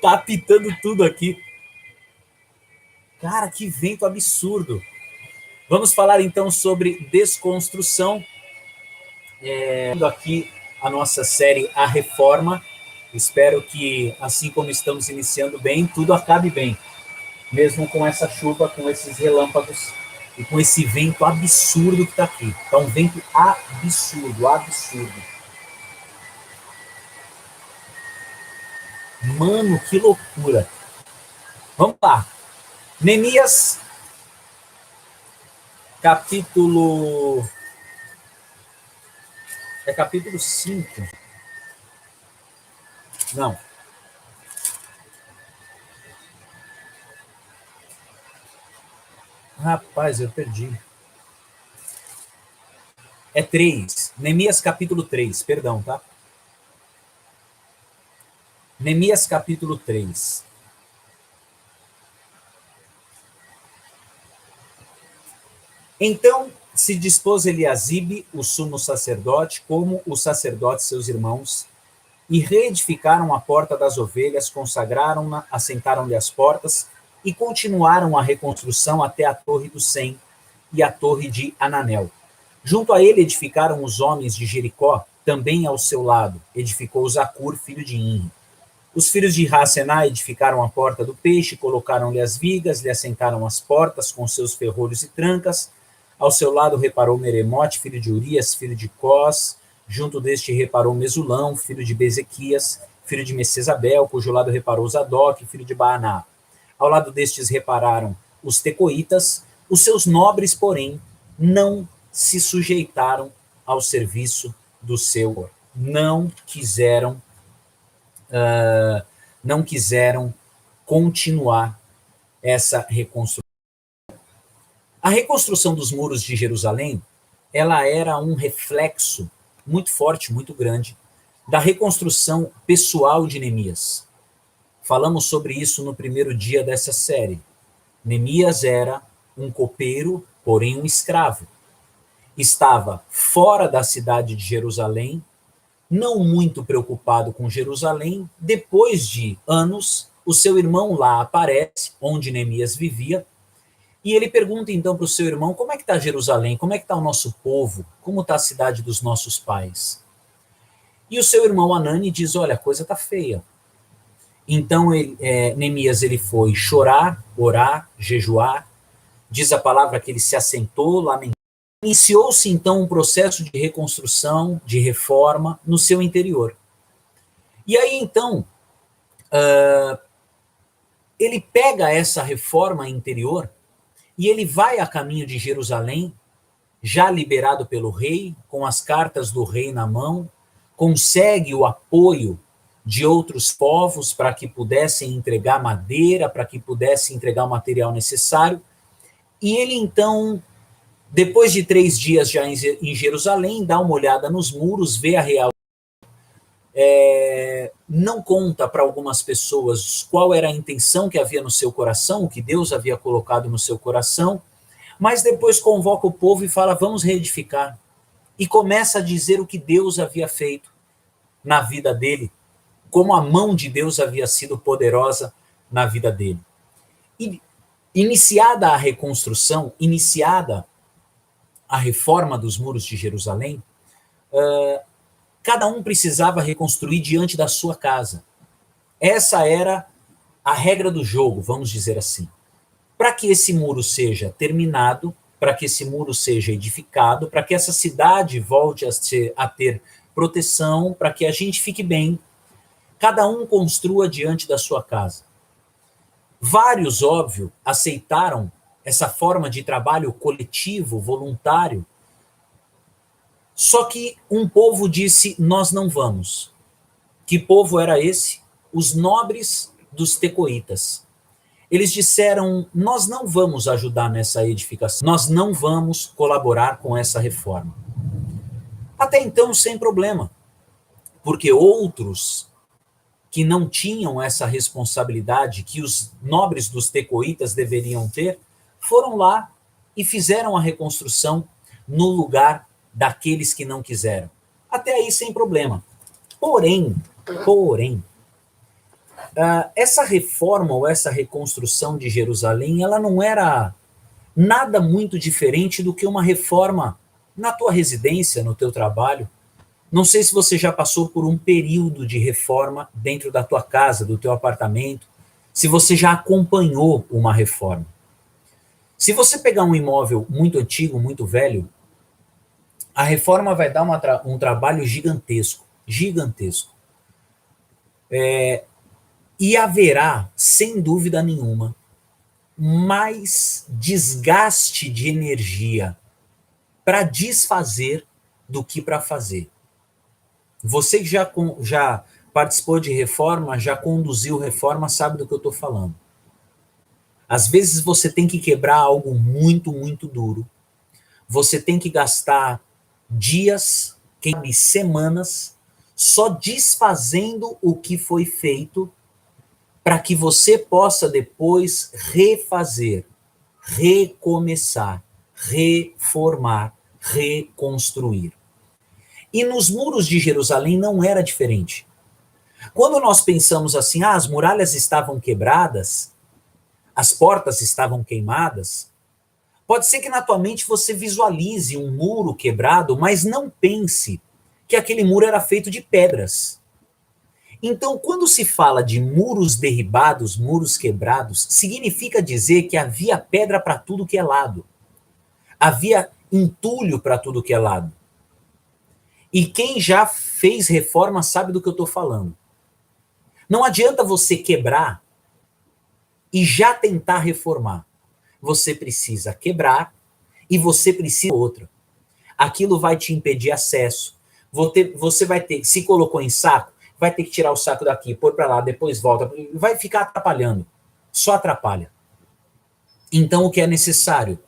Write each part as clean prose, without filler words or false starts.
Tá apitando tudo aqui. Cara, que vento absurdo. Vamos falar então sobre desconstrução. Aqui a nossa série A Reforma. Espero que, assim como estamos iniciando bem, tudo acabe bem. Mesmo com essa chuva, com esses relâmpagos e com esse vento absurdo que está aqui. Está um vento absurdo, absurdo. Mano, que loucura. Vamos lá. Neemias, capítulo... É capítulo 5. Não. Rapaz, eu perdi. É 3. Neemias capítulo 3, perdão, tá? Neemias capítulo 3. Então se dispôs Eliasibe, o sumo sacerdote, como os sacerdotes seus irmãos, e reedificaram a porta das ovelhas, consagraram-na, assentaram-lhe as portas, e continuaram a reconstrução até a torre do Sem e a torre de Ananel. Junto a ele edificaram os homens de Jericó, também ao seu lado, edificou Zacur, filho de Inri. Os filhos de Racená edificaram a porta do peixe, colocaram-lhe as vigas, lhe assentaram as portas com seus ferrolhos e trancas. Ao seu lado reparou Meremote, filho de Urias, filho de Cós. Junto deste reparou Mesulão, filho de Bezequias, filho de Messesabel, cujo lado reparou Zadok, filho de Baaná. Ao lado destes repararam os tecoitas. Os seus nobres, porém, não se sujeitaram ao serviço do seu. Não quiseram continuar essa reconstrução. A reconstrução dos muros de Jerusalém, ela era um reflexo muito forte, muito grande, da reconstrução pessoal de Neemias. Falamos sobre isso no primeiro dia dessa série. Neemias era um copeiro, porém um escravo. Estava fora da cidade de Jerusalém, não muito preocupado com Jerusalém. Depois de anos, o seu irmão lá aparece, onde Neemias vivia, e ele pergunta então para o seu irmão, como é que está Jerusalém? Como é que está o nosso povo? Como está a cidade dos nossos pais? E o seu irmão Hanani diz, olha, a coisa está feia. Então Neemias ele foi chorar, orar, jejuar. Diz a palavra que ele se assentou, lamentou. Iniciou-se então um processo de reconstrução, de reforma no seu interior. E aí então, ele pega essa reforma interior e ele vai a caminho de Jerusalém, já liberado pelo rei, com as cartas do rei na mão, consegue o apoio de outros povos para que pudessem entregar madeira, para que pudessem entregar o material necessário. E ele então, depois de 3 dias já em Jerusalém, dá uma olhada nos muros, vê a real. Não conta para algumas pessoas qual era a intenção que havia no seu coração, o que Deus havia colocado no seu coração, mas depois convoca o povo e fala, vamos reedificar. E começa a dizer o que Deus havia feito na vida dele, como a mão de Deus havia sido poderosa na vida dele. E iniciada a reconstrução, iniciada a reforma dos muros de Jerusalém, cada um precisava reconstruir diante da sua casa. Essa era a regra do jogo, vamos dizer assim. Para que esse muro seja terminado, para que esse muro seja edificado, para que essa cidade volte a ter proteção, para que a gente fique bem, cada um construa diante da sua casa. Vários, óbvio, aceitaram essa forma de trabalho coletivo, voluntário. Só que um povo disse, nós não vamos. Que povo era esse? Os nobres dos tecoitas. Eles disseram, nós não vamos ajudar nessa edificação, nós não vamos colaborar com essa reforma. Até então, sem problema, porque outros que não tinham essa responsabilidade que os nobres dos tecoitas deveriam ter, foram lá e fizeram a reconstrução no lugar daqueles que não quiseram. Até aí sem problema. Porém, essa reforma ou essa reconstrução de Jerusalém, ela não era nada muito diferente do que uma reforma na tua residência, no teu trabalho. Não sei se você já passou por um período de reforma dentro da tua casa, do teu apartamento, se você já acompanhou uma reforma. Se você pegar um imóvel muito antigo, muito velho, a reforma vai dar um trabalho gigantesco, gigantesco. E haverá, sem dúvida nenhuma, mais desgaste de energia para desfazer do que para fazer. Você que já participou de reforma, já conduziu reforma, sabe do que eu estou falando. Às vezes você tem que quebrar algo muito, muito duro. Você tem que gastar dias, semanas, só desfazendo o que foi feito para que você possa depois refazer, recomeçar, reformar, reconstruir. E nos muros de Jerusalém não era diferente. Quando nós pensamos assim, as muralhas estavam quebradas, as portas estavam queimadas, pode ser que na tua mente você visualize um muro quebrado, mas não pense que aquele muro era feito de pedras. Então, quando se fala de muros derribados, muros quebrados, significa dizer que havia pedra para tudo que é lado. Havia entulho para tudo que é lado. E quem já fez reforma sabe do que eu estou falando. Não adianta você quebrar e já tentar reformar. Você precisa quebrar e você precisa outra. Aquilo vai te impedir acesso. Você vai ter, se colocou em saco, vai ter que tirar o saco daqui, pôr para lá, depois volta. Vai ficar atrapalhando. Só atrapalha. Então, o que é necessário?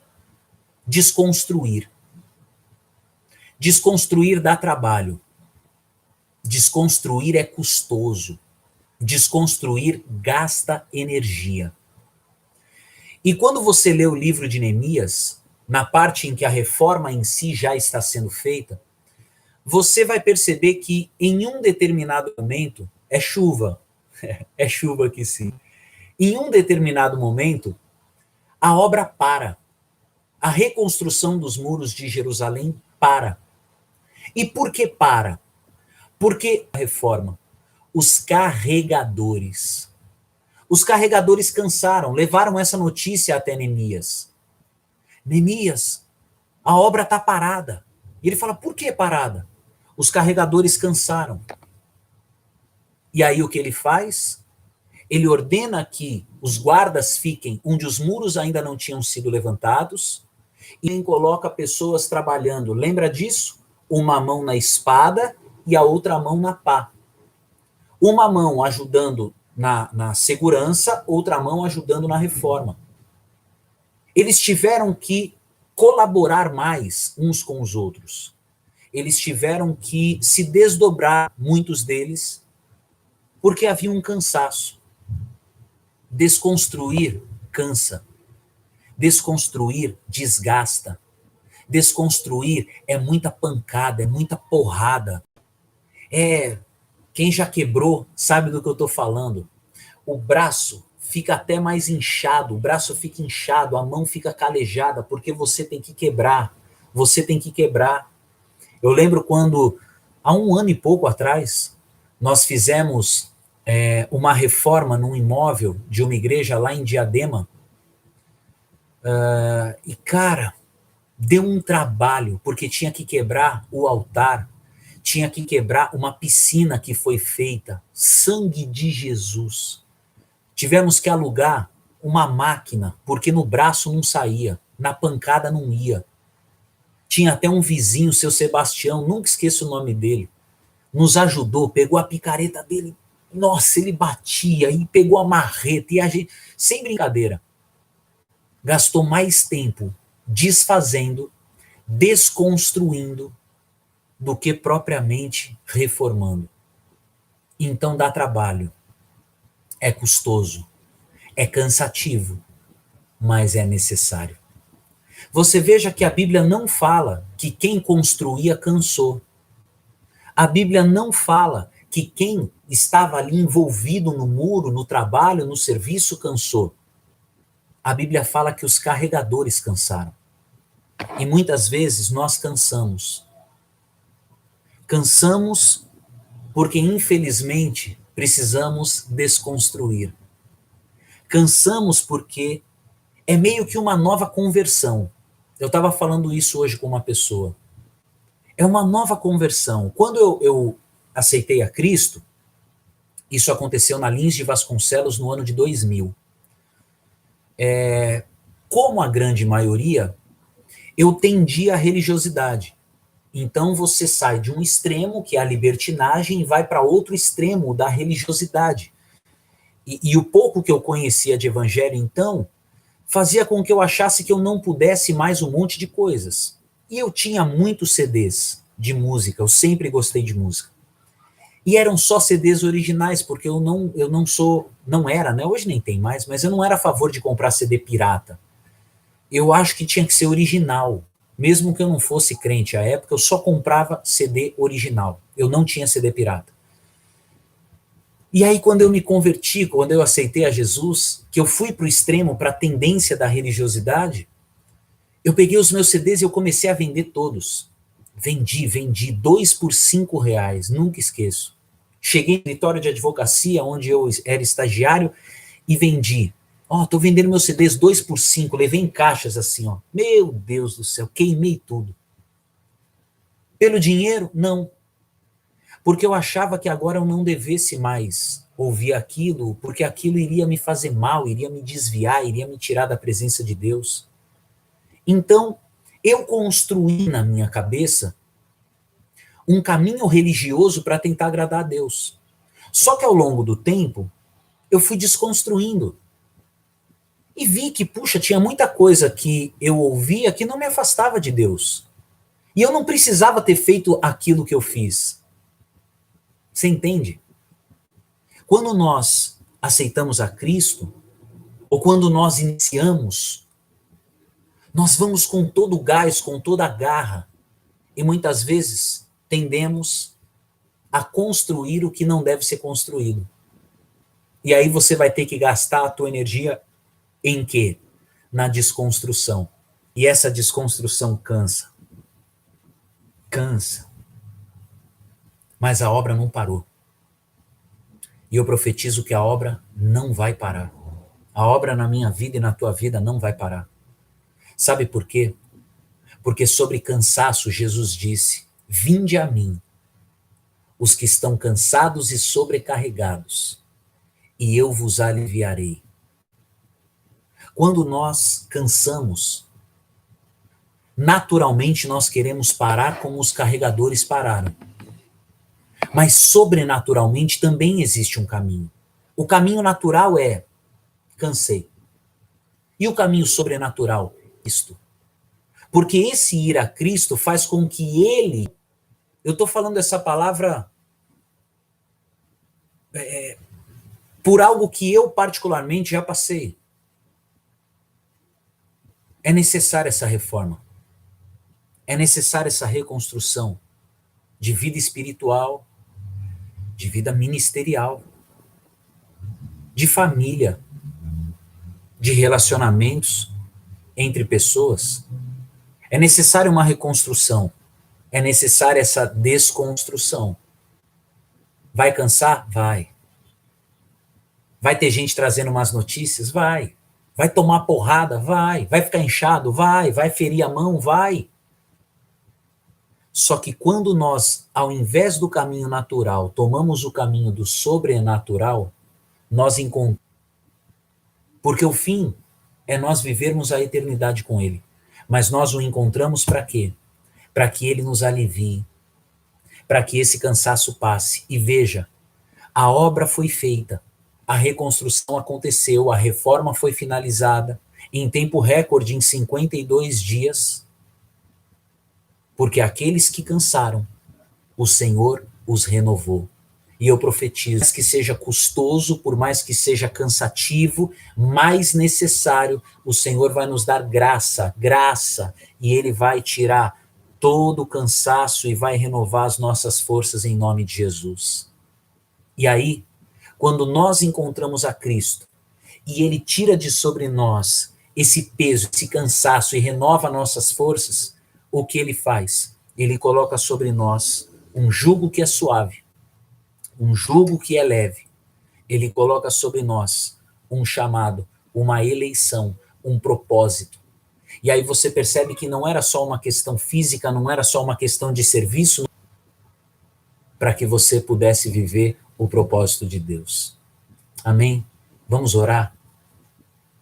Desconstruir. Desconstruir dá trabalho. Desconstruir é custoso. Desconstruir gasta energia. E quando você lê o livro de Neemias, na parte em que a reforma em si já está sendo feita, você vai perceber que em um determinado momento, é chuva aqui sim, em um determinado momento, a obra para. A reconstrução dos muros de Jerusalém para. E por que para? Porque a reforma, os carregadores cansaram, levaram essa notícia até Neemias. Neemias, a obra está parada. E ele fala, por que parada? Os carregadores cansaram. E aí o que ele faz? Ele ordena que os guardas fiquem onde os muros ainda não tinham sido levantados e coloca pessoas trabalhando. Lembra disso? Uma mão na espada e a outra mão na pá. Uma mão ajudando na segurança, outra mão ajudando na reforma. Eles tiveram que colaborar mais uns com os outros. Eles tiveram que se desdobrar, muitos deles, porque havia um cansaço. Desconstruir cansa. Desconstruir desgasta. Desconstruir é muita pancada, é muita porrada. Quem já quebrou sabe do que eu estou falando. O braço fica até mais inchado, o braço fica inchado, a mão fica calejada, porque você tem que quebrar. Você tem que quebrar. Eu lembro quando, há 1 ano e pouco atrás, nós fizemos uma reforma num imóvel de uma igreja lá em Diadema. E, cara, deu um trabalho, porque tinha que quebrar o altar, tinha que quebrar uma piscina que foi feita, sangue de Jesus. Tivemos que alugar uma máquina, porque no braço não saía, na pancada não ia. Tinha até um vizinho, seu Sebastião, nunca esqueço o nome dele, nos ajudou, pegou a picareta dele, nossa, ele batia, e pegou a marreta, e a gente, sem brincadeira, gastou mais tempo desfazendo, desconstruindo, do que propriamente reformando. Então dá trabalho, é custoso, é cansativo, mas é necessário. Você veja que a Bíblia não fala que quem construía cansou. A Bíblia não fala que quem estava ali envolvido no muro, no trabalho, no serviço, cansou. A Bíblia fala que os carregadores cansaram. E muitas vezes nós cansamos. Cansamos porque, infelizmente, precisamos desconstruir. Cansamos porque é meio que uma nova conversão. Eu estava falando isso hoje com uma pessoa. É uma nova conversão. Quando eu aceitei a Cristo, isso aconteceu na Lins de Vasconcelos no ano de 2000. Como a grande maioria, eu tendi à religiosidade. Então você sai de um extremo, que é a libertinagem, e vai para outro extremo da religiosidade. E o pouco que eu conhecia de evangelho, então, fazia com que eu achasse que eu não pudesse mais um monte de coisas. E eu tinha muitos CDs de música, eu sempre gostei de música. E eram só CDs originais, porque eu não sou, não era, né? Hoje nem tem mais, mas eu não era a favor de comprar CD pirata. Eu acho que tinha que ser original. Mesmo que eu não fosse crente à época, eu só comprava CD original. Eu não tinha CD pirata. E aí, quando eu me converti, quando eu aceitei a Jesus, que eu fui para o extremo, para a tendência da religiosidade, eu peguei os meus CDs e eu comecei a vender todos. Vendi, 2 por R$ 5, nunca esqueço. Cheguei no escritório de advocacia, onde eu era estagiário, e vendi. Tô vendendo meus CDs 2 por 5, levei em caixas assim, ó. Meu Deus do céu, queimei tudo. Pelo dinheiro? Não. Porque eu achava que agora eu não devesse mais ouvir aquilo, porque aquilo iria me fazer mal, iria me desviar, iria me tirar da presença de Deus. Então, eu construí na minha cabeça um caminho religioso para tentar agradar a Deus. Só que ao longo do tempo, eu fui desconstruindo. E vi que, puxa, tinha muita coisa que eu ouvia que não me afastava de Deus. E eu não precisava ter feito aquilo que eu fiz. Você entende? Quando nós aceitamos a Cristo, ou quando nós iniciamos, nós vamos com todo o gás, com toda a garra. E muitas vezes tendemos a construir o que não deve ser construído. E aí você vai ter que gastar a tua energia em quê? Na desconstrução. E essa desconstrução cansa. Cansa. Mas a obra não parou. E eu profetizo que a obra não vai parar. A obra na minha vida e na tua vida não vai parar. Sabe por quê? Porque sobre cansaço Jesus disse: vinde a mim, os que estão cansados e sobrecarregados, e eu vos aliviarei. Quando nós cansamos, naturalmente nós queremos parar como os carregadores pararam. Mas sobrenaturalmente também existe um caminho. O caminho natural é: cansei. E o caminho sobrenatural? Cristo. Porque esse ir a Cristo faz com que ele... Eu estou falando essa palavra por algo que eu particularmente já passei. É necessária essa reforma. É necessária essa reconstrução de vida espiritual, de vida ministerial, de família, de relacionamentos entre pessoas. É necessária uma reconstrução. É necessária essa desconstrução. Vai cansar? Vai. Vai ter gente trazendo umas notícias? Vai. Vai tomar porrada? Vai. Vai ficar inchado? Vai. Vai ferir a mão? Vai. Só que quando nós, ao invés do caminho natural, tomamos o caminho do sobrenatural, nós encontramos. Porque o fim é nós vivermos a eternidade com Ele. Mas nós o encontramos para quê? Para que Ele nos alivie. Para que esse cansaço passe. E veja, a obra foi feita. A reconstrução aconteceu, a reforma foi finalizada em tempo recorde, em 52 dias, porque aqueles que cansaram, o Senhor os renovou. E eu profetizo, por mais que seja custoso, por mais que seja cansativo, mais necessário, o Senhor vai nos dar graça, e Ele vai tirar todo o cansaço e vai renovar as nossas forças em nome de Jesus. E aí, quando nós encontramos a Cristo e Ele tira de sobre nós esse peso, esse cansaço e renova nossas forças, o que Ele faz? Ele coloca sobre nós um jugo que é suave, um jugo que é leve. Ele coloca sobre nós um chamado, uma eleição, um propósito. E aí você percebe que não era só uma questão física, não era só uma questão de serviço, para que você pudesse viver o propósito de Deus. Amém? Vamos orar?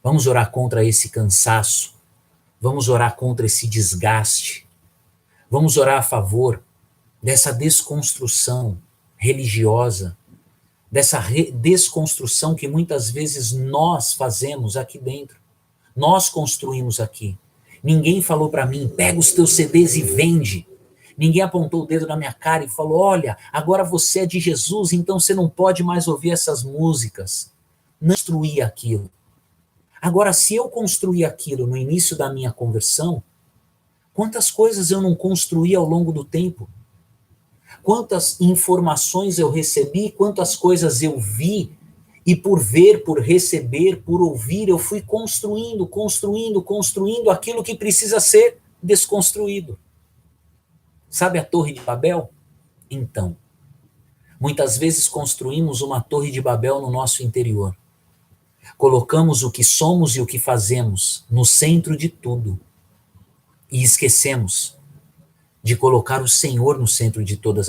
Vamos orar contra esse cansaço. Vamos orar contra esse desgaste. Vamos orar a favor dessa desconstrução religiosa, dessa desconstrução que muitas vezes nós fazemos aqui dentro. Nós construímos aqui. Ninguém falou para mim, pega os teus CDs e vende. Ninguém apontou o dedo na minha cara e falou, olha, agora você é de Jesus, então você não pode mais ouvir essas músicas. Não construí aquilo. Agora, se eu construí aquilo no início da minha conversão, quantas coisas eu não construí ao longo do tempo? Quantas informações eu recebi, quantas coisas eu vi, e por ver, por receber, por ouvir, eu fui construindo aquilo que precisa ser desconstruído. Sabe a Torre de Babel? Então, muitas vezes construímos uma Torre de Babel no nosso interior. Colocamos o que somos e o que fazemos no centro de tudo. E esquecemos de colocar o Senhor no centro de todas as